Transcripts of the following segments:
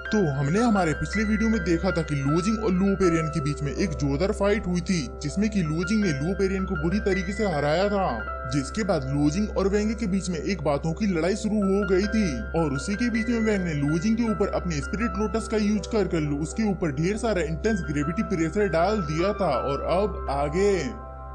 तो हमने हमारे पिछले वीडियो में देखा था कि लुजिंग और लुओपेरियन के बीच में एक जोरदार फाइट हुई थी, जिसमें कि लुजिंग ने लुओपेरियन को बुरी तरीके से हराया था। जिसके बाद लुजिंग और वेंग के बीच में एक बातों की लड़ाई शुरू हो गई थी और उसी के बीच में वेंग ने लुजिंग के ऊपर अपने स्पिरिट लोटस का यूज कर उसके ऊपर ढेर सारा इंटेंस ग्रेविटी प्रेशर डाल दिया था। और अब आगे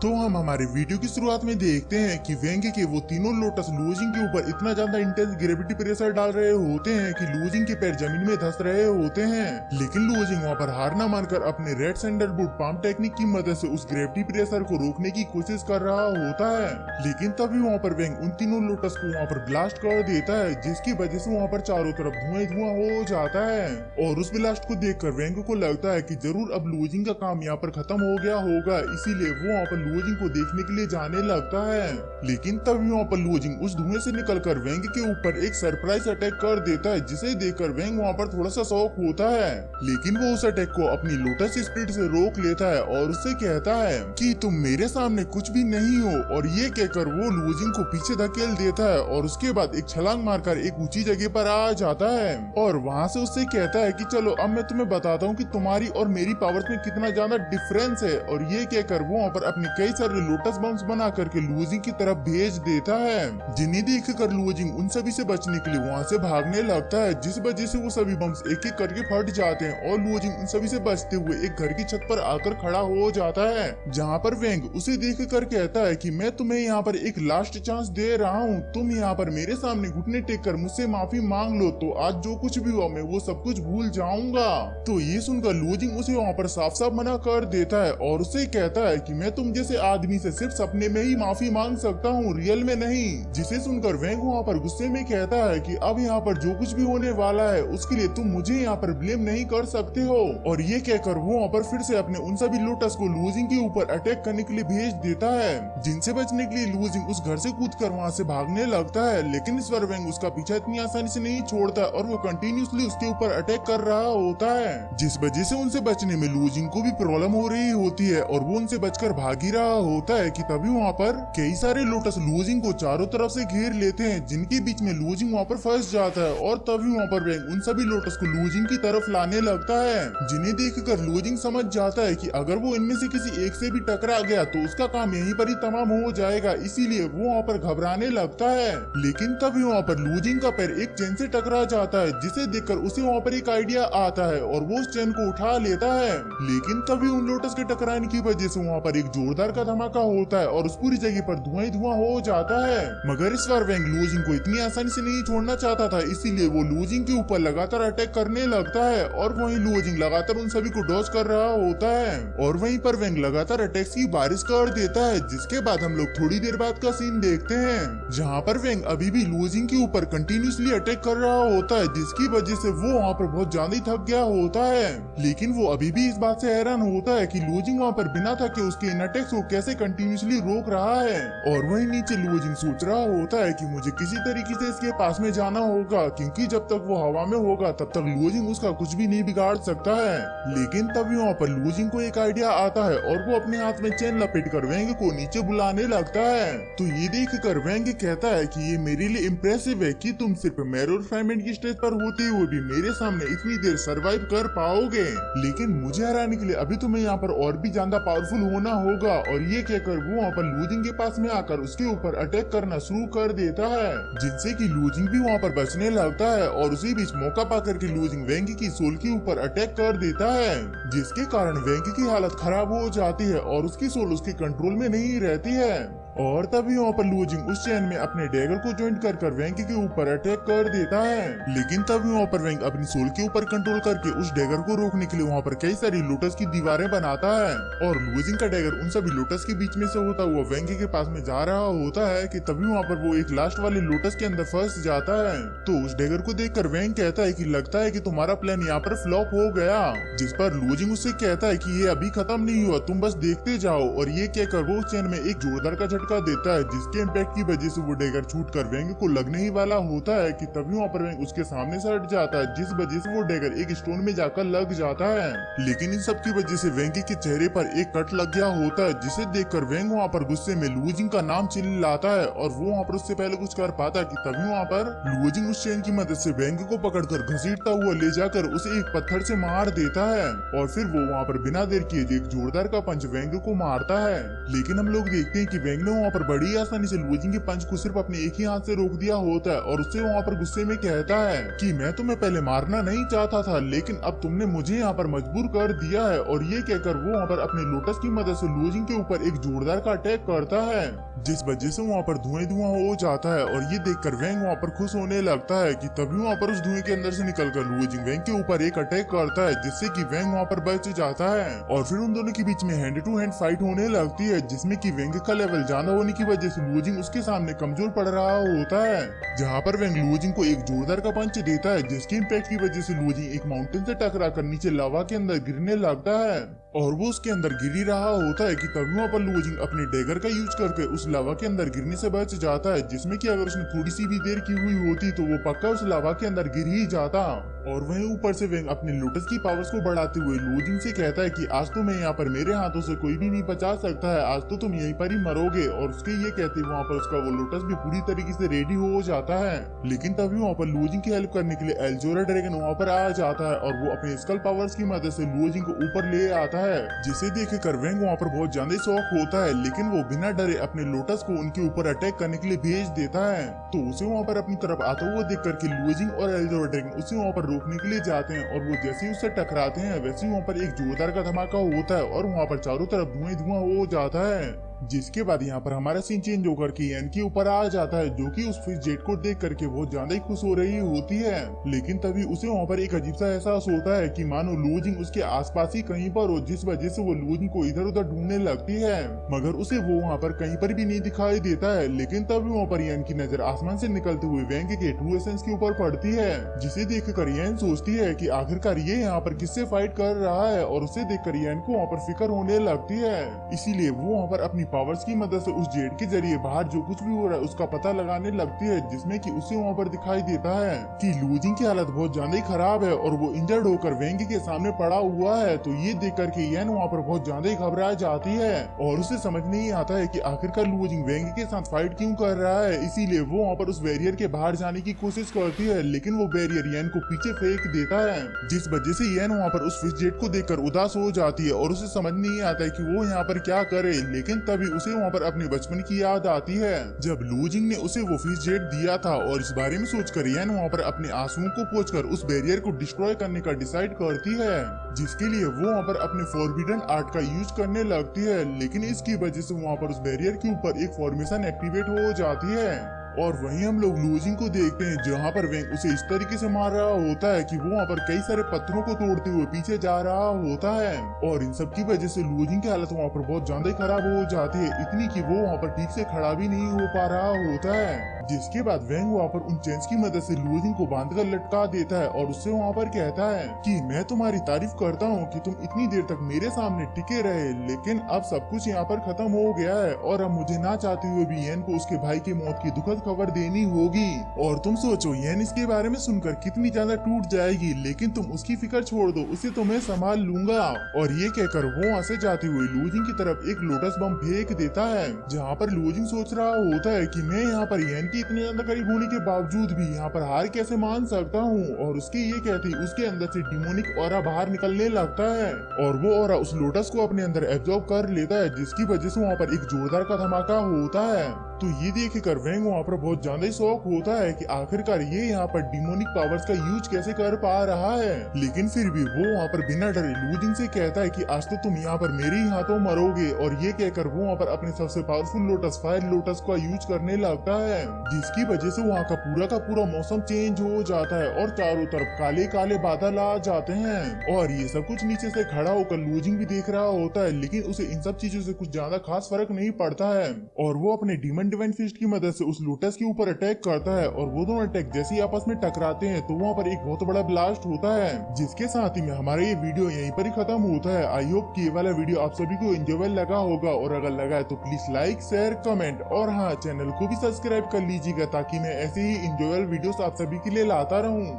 तो हम हमारे वीडियो की शुरुआत में देखते हैं कि वेंग के वो तीनों लोटस लुजिंग के ऊपर इतना ज्यादा इंटेंस ग्रेविटी प्रेशर डाल रहे होते हैं कि लुजिंग के पैर जमीन में धंस रहे होते हैं। लेकिन लुजिंग वहाँ पर हार न मानकर अपने रेड सैंडलवुड पाम टेक्निक की मदद से उस ग्रेविटी प्रेशर को रोकने की कोशिश कर रहा होता है। लेकिन तभी वहाँ पर वेंग उन तीनों लोटस को वहाँ पर ब्लास्ट कर देता है, जिसकी वजह से वहाँ पर चारों तरफ धुआं हो जाता है। और उस ब्लास्ट को देखकर वेंग को लगता है कि जरूर अब लुजिंग का काम यहाँ पर खत्म हो गया होगा, इसीलिए वो वहाँ पर लुजिंग को देखने के लिए जाने लगता है। लेकिन तभी वहाँ पर लुजिंग उस धुएं से निकलकर वेंग के ऊपर एक सरप्राइज अटैक कर देता है, जिसे देखकर वेंग वहाँ पर थोड़ा सा शॉक होता है। लेकिन वो उस अटैक को अपनी लोटस स्पिरिट से रोक लेता है और उससे कहता है कि तुम मेरे सामने कुछ भी नहीं हो। और ये कहकर वो लुजिंग को पीछे धकेल देता है और उसके बाद एक छलांग मारकर एक ऊंची जगह पर आ जाता है और वहाँ से उससे कहता है कि चलो अब मैं तुम्हें बताता हूँ कि तुम्हारी और मेरी पावर्स में कितना ज्यादा डिफरेंस है। और ये कहकर वो वहाँ पर अपने कई सारे लोटस बम्स बना करके लुजिंग की तरफ भेज देता है, जिन्हें देखकर लुजिंग उन सभी से बचने के लिए वहाँ से भागने लगता है, जिस वजह से वो सभी बम्स एक एक करके फट जाते हैं और लुजिंग उन सभी से बचते हुए एक घर की छत पर आकर खड़ा हो जाता है, जहाँ पर वेंग उसे देख कर कहता है कि मैं तुम्हें यहाँ पर एक लास्ट चांस दे रहा हूँ, तुम यहाँ पर मेरे सामने घुटने टेक कर मुझसे माफी मांग लो तो आज जो कुछ भी हुआ मैं वो सब कुछ भूल जाऊंगा। तो ये सुनकर लुजिंग उसे वहाँ पर साफ साफ मना कर देता है और उसे कहता है कि मैं तुम जैसे आदमी से सिर्फ सपने में ही माफी मांग सकता हूँ, रियल में नहीं। जिसे सुनकर वेंग वहाँ पर गुस्से में कहता है कि अब यहाँ पर जो कुछ भी होने वाला है उसके लिए तुम मुझे यहाँ पर ब्लेम नहीं कर सकते हो। और ये कहकर वो वहाँ पर फिर से अपने उन सभी लोटस को लुजिंग के ऊपर अटैक करने के लिए भेज देता है, जिनसे बचने के लिए लुजिंग उस घर से कूदकर वहाँ से भागने लगता है। लेकिन इस बार वेंग उसका पीछा इतनी आसानी से नहीं छोड़ता और वो कंटिन्यूसली उसके ऊपर अटैक कर रहा होता है, जिस वजह से उनसे बचने में लुजिंग को भी प्रॉब्लम हो रही होती है और वो उनसे बचकर भाग ही रहा होता है कि तभी वहाँ पर कई सारे लोटस लुजिंग को चारों तरफ से घेर लेते हैं, जिनके बीच में लुजिंग वहाँ पर फंस जाता है। और तभी वहाँ पर वेंग उन सभी लोटस को लुजिंग की तरफ लाने लगता है, जिन्हें देखकर लुजिंग समझ जाता है कि अगर वो इनमें से किसी एक से भी टकरा गया तो उसका काम यहीं पर ही तमाम हो जाएगा, इसीलिए वो वहाँ पर घबराने लगता है। लेकिन तभी वहाँ पर लुजिंग का पैर एक चेन से टकरा जाता है, जिसे देखकर उसे वहाँ पर एक आइडिया आता है और वो उस चेन को उठा लेता है। लेकिन तभी उन लोटस के टकराने की वजह से वहाँ पर एक जोरदार का धमाका होता है और उस पूरी जगह पर धुआं ही धुआं हो जाता है। मगर इस बार वेंग लुजिंग को इतनी आसानी से नहीं छोड़ना चाहता था, इसीलिए वो लुजिंग के ऊपर लगातार अटैक करने लगता है और वहीं लुजिंग लगातार उन सभी को डॉज कर रहा होता है और वहीं पर वेंग लगातार अटैक्स की बारिश कर देता है। जिसके बाद हम लोग थोड़ी देर बाद का सीन देखते हैं, जहाँ पर वेंग अभी भी लुजिंग के ऊपर कंटिन्यूसली अटैक कर रहा होता है, जिसकी वजह से वो वहाँ पर बहुत ज्यादा ही थक गया होता है। लेकिन वो अभी भी इस बात से हैरान होता है कि लुजिंग वहाँ पर बिना थके उसके इन अटैक्स को कैसे कंटिन्यूसली रोक रहा है। और वहीं नीचे लुजिंग सोच रहा होता है कि मुझे किसी तरीके से इसके पास में जाना होगा, क्योंकि जब तक वो हवा में होगा तब तक लुजिंग उसका कुछ भी नहीं बिगाड़ सकता है। लेकिन तभी वहाँ पर लुजिंग को एक आइडिया आता है और वो अपने हाथ में चेन लपेट कर वेंग को नीचे बुलाने लगता है। तो ये देख कर वेंग कहता है कि ये मेरे लिए इम्प्रेसिव है कि तुम सिर्फ मैरो रिफाइनमेंट की स्टेज पर होते हुए भी मेरे सामने इतनी देर सरवाइव कर पाओगे, लेकिन मुझे हराने के लिए अभी तुम्हें यहाँ पर और भी ज्यादा पावरफुल होना होगा। और ये कहकर वो वहाँ पर लुजिंग के पास में आकर उसके ऊपर अटैक करना शुरू कर देता है, जिनसे कि लुजिंग भी वहाँ पर बचने लगता है। और उसी बीच मौका पाकर के लुजिंग वेंग की सोल के ऊपर अटैक कर देता है, जिसके कारण वेंग की हालत खराब हो जाती है और उसकी सोल उसके कंट्रोल में नहीं रहती है। और तभी वहाँ पर लुजिंग उस चैन में अपने डैगर को ज्वाइन कर वेंग के ऊपर अटैक कर देता है। लेकिन तभी वहाँ पर वेंग अपनी सोल के ऊपर कंट्रोल करके उस डैगर को रोकने के लिए वहाँ पर कई सारी लोटस की दीवारें बनाता है और लुजिंग का डैगर उन सभी लोटस के बीच में से होता हुआ वेंग के पास में जा रहा होता है कि तभी वहाँ पर वो एक लास्ट वाले लोटस के अंदर फंस जाता है। तो उस डैगर को देखकर वेंग कहता है कि लगता है कि तुम्हारा प्लान यहाँ पर फ्लॉप हो गया, जिस पर लुजिंग उससे कहता है कि ये अभी खत्म नहीं हुआ, तुम बस देखते जाओ। और ये कहकर वो उस चैन में एक जोरदार का झटका धक्का देता है, जिसके इम्पैक्ट की वजह से वो डेगर छूटकर वेंग को लगने ही वाला होता है कि तभी वहाँ पर वेंग उसके सामने से हट जाता है, जिस वजह से वो डेगर एक स्टोन में जाकर लग जाता है। लेकिन इन सब की वजह से वेंग के चेहरे पर एक कट लग गया होता है, जिसे देखकर वेंग वहाँ पर गुस्से में लुओजिंग का नाम चिल्लाता है और वो वहाँ पर उससे पहले कुछ कर पाता कि तभी वहाँ पर लुओजिंग उस चेन की मदद से वेंग को पकड़कर घसीटता हुआ ले जाकर उसे एक पत्थर से मार देता है और फिर वो वहाँ पर बिना देर किए एक जोरदार का पंच वेंग को मारता है। लेकिन हम लोग देखते हैं कि वेंग ने वहाँ पर बड़ी आसानी से लुओजिंग के पंच को सिर्फ अपने एक ही हाथ से रोक दिया होता है और उससे वहाँ पर गुस्से में कहता है कि मैं तुम्हें पहले मारना नहीं चाहता था, लेकिन अब तुमने मुझे यहाँ पर मजबूर कर दिया है। और ये कहकर वो वहाँ पर अपने लोटस की मदद से लुओजिंग के ऊपर एक जोरदार का अटैक करता है, जिस वजह से वहाँ पर धुआं हो जाता है। और ये देखकर वेंग वहाँ पर खुश होने लगता है कि तभी वहाँ पर उस धुएं के अंदर से निकलकर लुओजिंग वेंग के ऊपर एक अटैक करता है, जिससे कि वेंग वहाँ पर बच जाता है। और फिर उन दोनों के बीच में हैंड टू हैंड फाइट होने लगती है, जिसमें कि वेंग का लेवल ज्यादा होने की वजह से लुओजिंग उसके सामने कमजोर पड़ रहा होता है। जहाँ पर वेंग लुओजिंग को एक जोरदार का पंच देता है, जिसके इम्पैक्ट की वजह से लुओजिंग एक माउंटेन से टकराकर नीचे लावा के अंदर गिरने लगता है और वो उसके अंदर गिर ही रहा होता है कि तभी वहाँ पर लुओजिंग अपने डेगर का यूज करके उस लावा के अंदर गिरने से बच जाता है, जिसमें कि अगर उसने थोड़ी सी भी देर की हुई होती तो वो पक्का उस लावा के अंदर गिर ही जाता। और वहीं ऊपर से वेंग अपने लोटस की पावर्स को बढ़ाते हुए लुओजिंग से कहता है कि आज तो मैं यहाँ पर मेरे हाथों से कोई भी नहीं बचा सकता है, आज तो तुम यहीं पर ही मरोगे। और उसके ये कहते वहाँ पर उसका वो लोटस भी पूरी तरीके से रेडी हो जाता है। लेकिन तभी वहाँ पर लुओजिंग की हेल्प करने के लिए एल्जोरा ड्रैगन वहाँ पर आ जाता है और वो अपने स्कल पावर्स की मदद से लुओजिंग को ऊपर ले आता है, जिसे देखकर वेंग वहाँ पर बहुत ज्यादा शौक होता है। लेकिन वो बिना डरे अपने लोटस को उनके ऊपर अटैक करने के लिए भेज देता है। तो उसे वहाँ पर अपनी तरफ आता हुआ देख करके लुओजिंग और एल्जोरा ड्रैगन उसे वहाँ पर रोकने के लिए जाते हैं और वो जैसे ही उससे टकराते हैं वैसे ही वहाँ पर एक जोरदार का धमाका होता है और वहाँ पर चारों तरफ धुआं हो जाता है। जिसके बाद यहाँ पर हमारा सीन चेंज होकर के एन के ऊपर आ जाता है, जो कि उस फिश जेट को देख करके बहुत ज्यादा ही खुश हो रही होती है। लेकिन तभी उसे वहाँ पर एक अजीब सा एहसास होता है कि मानो लुओजिंग उसके आसपास ही कहीं पर हो, जिस वजह से वो लुओजिंग को इधर उधर ढूंढने लगती है, मगर उसे वो वहाँ पर कहीं पर भी नहीं दिखाई देता है। लेकिन तभी वहाँ पर एन की नजर आसमान से निकलते हुए वेंग के ट्रू एसेंस के ऊपर पड़ती है, जिसे देखकर एन सोचती है कि आखिरकार ये यहाँ पर किससे फाइट कर रहा है। और उसे देखकर एन को वहाँ पर फिक्र होने लगती है, इसीलिए वो वहाँ पर अपनी पावर्स की मदद से उस जेट के जरिए बाहर जो कुछ भी हो रहा है उसका पता लगाने लगती है, जिसमें कि उसे वहाँ पर दिखाई देता है कि लुओजिंग की हालत बहुत ज्यादा ही खराब है और वो इंजर्ड होकर वेंग के सामने पड़ा हुआ है। तो ये देख करके येन वहाँ पर बहुत ज्यादा ही घबरा जाती है और उसे समझ नहीं आता है कि आखिरकार लुओजिंग वेंग के साथ फाइट क्यों कर रहा है। इसीलिए वो वहाँ पर उस बैरियर के बाहर जाने की कोशिश करती है, लेकिन वो बैरियर येन को पीछे फेंक देता है, जिस वजह से येन वहाँ पर उस फिश जेट को देखकर उदास हो जाती है और उसे समझ नहीं आता है कि वो यहाँ पर क्या करे। लेकिन तभी उसे वहाँ पर अपने बचपन की याद आती है, जब लुओजिंग ने उसे वो फिश जेट दिया था। और इस बारे में सोचकर येन वहाँ पर अपने आंसुओं को पोंछकर उस बैरियर को डिस्ट्रॉय करने का डिसाइड करती है, जिसके लिए वो वहाँ पर अपने फॉरबिडन आर्ट का यूज करने लगती है। लेकिन इसकी वजह से वहाँ पर उस बैरियर के ऊपर एक फॉर्मेशन एक्टिवेट हो जाती है और वहीं हम लोग लुओजिंग को देखते हैं, जहाँ पर वेंग उसे इस तरीके से मार रहा होता है कि वो वहाँ पर कई सारे पत्थरों को तोड़ते हुए पीछे जा रहा होता है। और इन सब की वजह से लुओजिंग की हालत वहाँ पर बहुत ज्यादा खराब हो जाती है, इतनी कि वो वहाँ पर ठीक से खड़ा भी नहीं हो पा रहा होता है। जिसके बाद वेंग वहाँ पर उन चेन्स की मदद से लुओजिंग को बांधकर लटका देता है और उससे वहाँ पर कहता है कि मैं तुम्हारी तारीफ करता हूँ कि तुम इतनी देर तक मेरे सामने टिके रहे, लेकिन अब सब कुछ यहाँ पर खत्म हो गया है और अब मुझे ना चाहते हुए भी येन को उसके भाई की मौत की दुखद खबर देनी होगी। और तुम सोचो येन इसके बारे में सुनकर कितनी ज्यादा टूट जाएगी, लेकिन तुम उसकी फिक्र छोड़ दो, उसे तो मैं संभाल लूंगा। और ये कहकर वो वहाँ से जाते हुए लुओजिंग की तरफ एक लोटस बम फेंक देता है, जहाँ पर लुओजिंग सोच रहा होता है कि मैं यहाँ पर येन की इतने ज्यादा करीब होने के बावजूद भी यहाँ पर हार कैसे मान सकता हूँ। और उसके ये कहते उसके अंदर से डिमोनिक ऑरा बाहर निकलने लगता है और वो ऑरा उस लोटस को अपने अंदर एब्जॉर्ब कर लेता है, जिसकी वजह से वहाँ पर एक जोरदार का धमाका होता है। तो ये देखकर वेंग वहाँ पर बहुत ज्यादा ही शौक होता है कि आखिरकार ये यहाँ पर डिमोनिक पावर्स का यूज कैसे कर पा रहा है। लेकिन फिर भी वो वहाँ पर बिना डरे लुओजिंग से कहता है कि आज तो तुम यहाँ पर मेरे ही हाथों मरोगे। और ये कहकर वो वहाँ पर अपने सबसे पावरफुल लोटस फायर लोटस का यूज करने लगता है, जिसकी वजह से वहाँ का पूरा मौसम चेंज हो जाता है और चारों तरफ काले काले बादल आ जाते हैं। और ये सब कुछ नीचे से खड़ा होकर लुओजिंग भी देख रहा होता है, लेकिन उसे इन सब चीजों से कुछ ज्यादा खास फर्क नहीं पड़ता है और वो अपने डीमन गोल्डन डिवाइन फिस्ट की मदद से उस लोटस के ऊपर अटैक करता है और वो दोनों अटैक जैसे ही आपस में टकराते हैं तो वहाँ पर एक बहुत बड़ा ब्लास्ट होता है, जिसके साथ ही में हमारा ये वीडियो यहीं पर ही खत्म होता है। आई होप कि ये वाला वीडियो आप सभी को एंजॉयबल लगा होगा, और अगर लगा है तो प्लीज लाइक, शेयर, कमेंट और हाँ, चैनल को भी सब्सक्राइब कर लीजिएगा ताकि मैं ऐसे ही एंजॉयबल वीडियोस आप सभी के लिए लाता रहूं।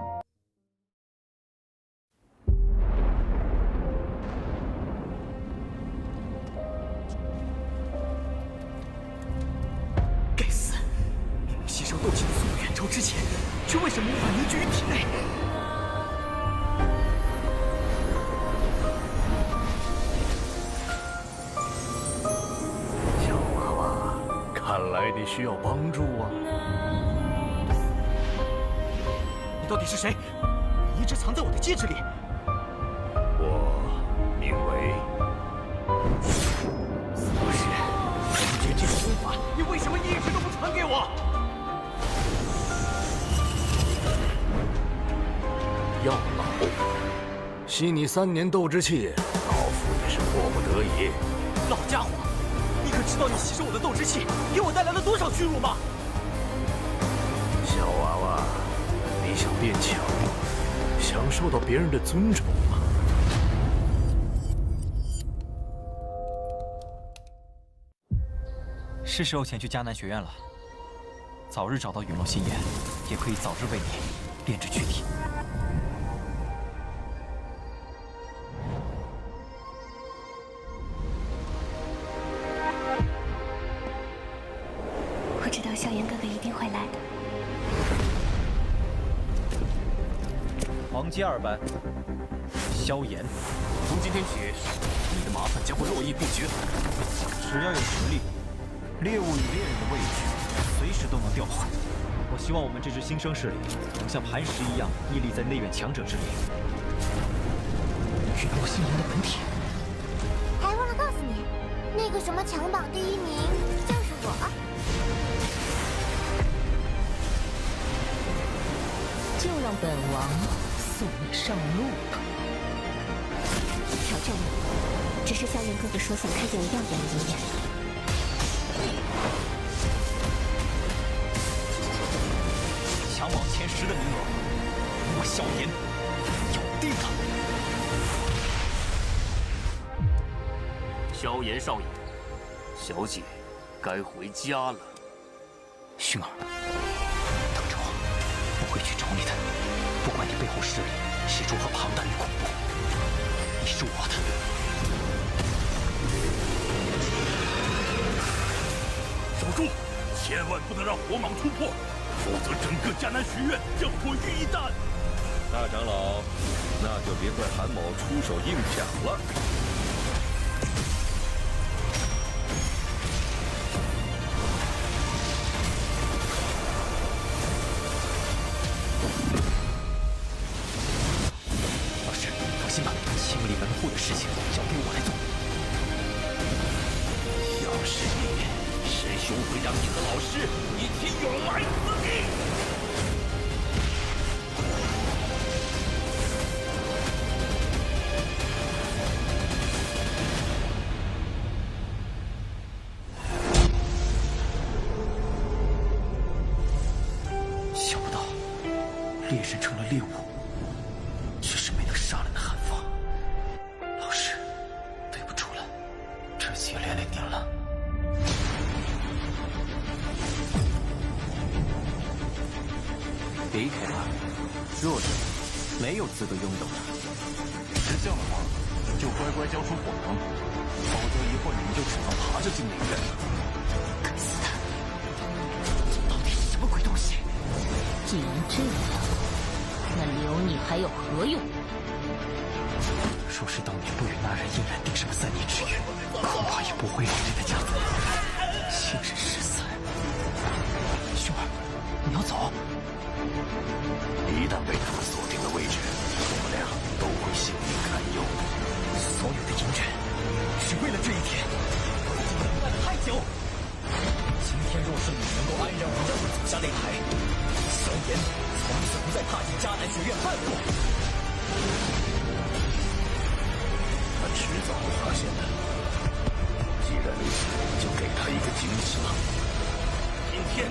吸收斗气的速度远超之前，却为什么无法凝聚于体内？小娃娃，看来你需要帮助啊！你到底是谁？你一直藏在我的戒指里。我名为不是，凝结这种功法，你为什么一直都不传给我？药老，吸你3年斗之气，老夫也是迫不得已。老家伙，你可知道你吸收我的斗之气给我带来了多少屈辱吗？小娃娃，你想变强，想受到别人的尊崇吗？是时候前去迦南学院了。早日找到陨落心眼，也可以早日为你炼制躯体。我知道萧炎哥哥一定会来的。黄阶2班，萧炎。从今天起，你的麻烦将会络绎不绝。只要有实力，猎物与猎人的位置随时都能调换。我希望我们这支新生势力能像磐石一样屹立在内院强者之列。陨落心炎的本体。还忘了告诉你，那个什么强榜第1名就是我。就让本王送你上路吧。挑战你，只是萧炎哥哥说想看见我耀眼的一面。强榜前10的名额，我萧炎有定了。萧炎少爷，小姐该回家了。薰儿，等着我，我会去找你的。不管你背后势力是如何庞大与恐怖，你是我的。守住，千万不能让火蟒突破，否则整个迦南学院将毁于一旦。大长老，那就别怪韩某出手硬抢了。老师，放心吧，清理门户的事情交给我来做。要是你，师兄会让你和老师一起永埋死地。想不到，猎人成了猎物，却是没能杀了那韩放。老师，对不住了，这些连累您了。离开吧，弱者没有资格拥有的。是这样的话，就乖乖交出火芒，否则一会儿你们就只能爬着进内院了。该死的，到底是什么鬼东西？既然这样，那留你还有何用？若是当年不与那人硬然定什么3年之约，恐怕也不会连累的家族。今日失散，兄儿，你要走？一旦被他们锁定了位置，我们俩都会性命堪忧。所有的隐忍，只为了这一天，我已经等待了太久。今天若是你能够安然无恙地走下擂台，萧炎从此不再踏进迦南学院半步。他迟早会发现的。既然如此，就给他一个惊喜吧。间，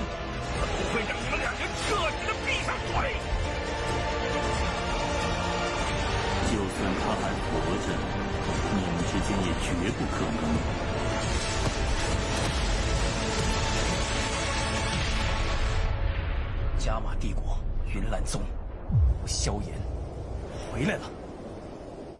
他不会让你们两人彻底的闭上嘴。就算他还活着，你们之间也绝不可能。加玛帝国云岚宗，萧炎回来了。